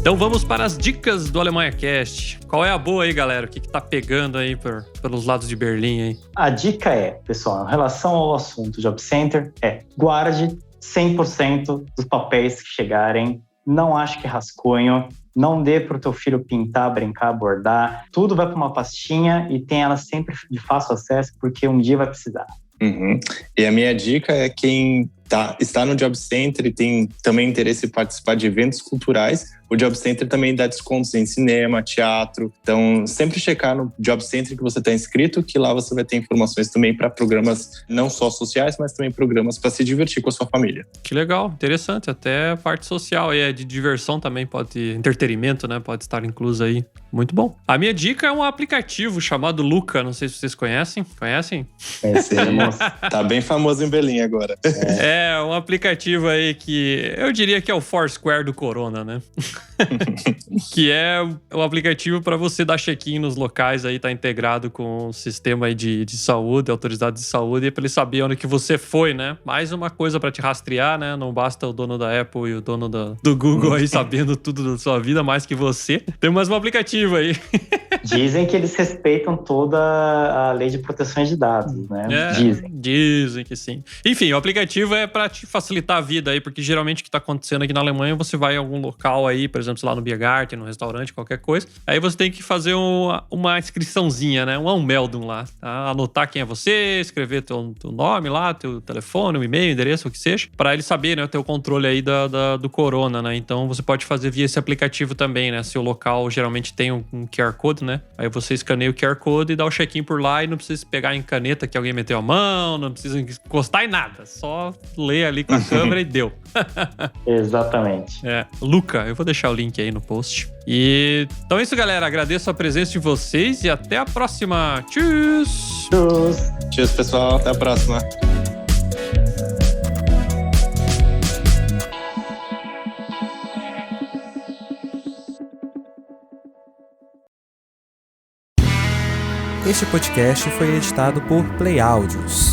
Então vamos para as dicas do Alemanha Cast. Qual é a boa aí, galera? O que tá pegando aí pelos lados de Berlim aí? A dica é, pessoal, em relação ao assunto Job Center, guarde 100% dos papéis que chegarem. Não ache que é rascunho. Não dê para o teu filho pintar, brincar, bordar. Tudo vai para uma pastinha e tem ela sempre de fácil acesso, porque um dia vai precisar. E a minha dica é quem está no Job Center e tem também interesse em participar de eventos culturais, o Job Center também dá descontos em cinema, teatro. Então, sempre checar no Job Center que você está inscrito, que lá você vai ter informações também para programas não só sociais, mas também programas para se divertir com a sua família. Que legal, interessante. Até a parte social aí, de diversão também pode, entretenimento, né? Pode estar incluso aí. Muito bom. A minha dica é um aplicativo chamado Luca. Não sei se vocês conhecem. Conhecem? Conhecemos. Tá bem famoso em Berlim agora. É um aplicativo aí que eu diria que é o Foursquare do Corona, né? Que é um aplicativo para você dar check-in nos locais aí, tá integrado com o sistema aí de saúde, autoridade de saúde, e para ele saber onde que você foi, né? Mais uma coisa para te rastrear, né? Não basta o dono da Apple e o dono do Google aí sabendo tudo da sua vida mais que você. Tem mais um aplicativo aí. Dizem que eles respeitam toda a lei de proteção de dados, né? Dizem que sim. Enfim, o aplicativo é para te facilitar a vida aí, porque geralmente o que tá acontecendo aqui na Alemanha, você vai em algum local aí, por exemplo, sei lá, no Biergarten, no restaurante, qualquer coisa, aí você tem que fazer uma inscriçãozinha, né? Um Anmeldung lá, tá? Anotar quem é você, escrever teu nome lá, teu telefone, o e-mail, endereço, o que seja, para ele saber, né, o teu controle aí do corona, né? Então você pode fazer via esse aplicativo também, né? Se o local geralmente tem um QR Code, né? Aí você escaneia o QR Code e dá o check-in por lá e não precisa pegar em caneta que alguém meteu a mão, não precisa encostar em nada, só ler ali com a câmera e deu. Exatamente. Luca, eu vou deixar o link aí no post. Então é isso, galera. Agradeço a presença de vocês e até a próxima. Tchau! Tchau, pessoal. Até a próxima. Este podcast foi editado por Play Áudios.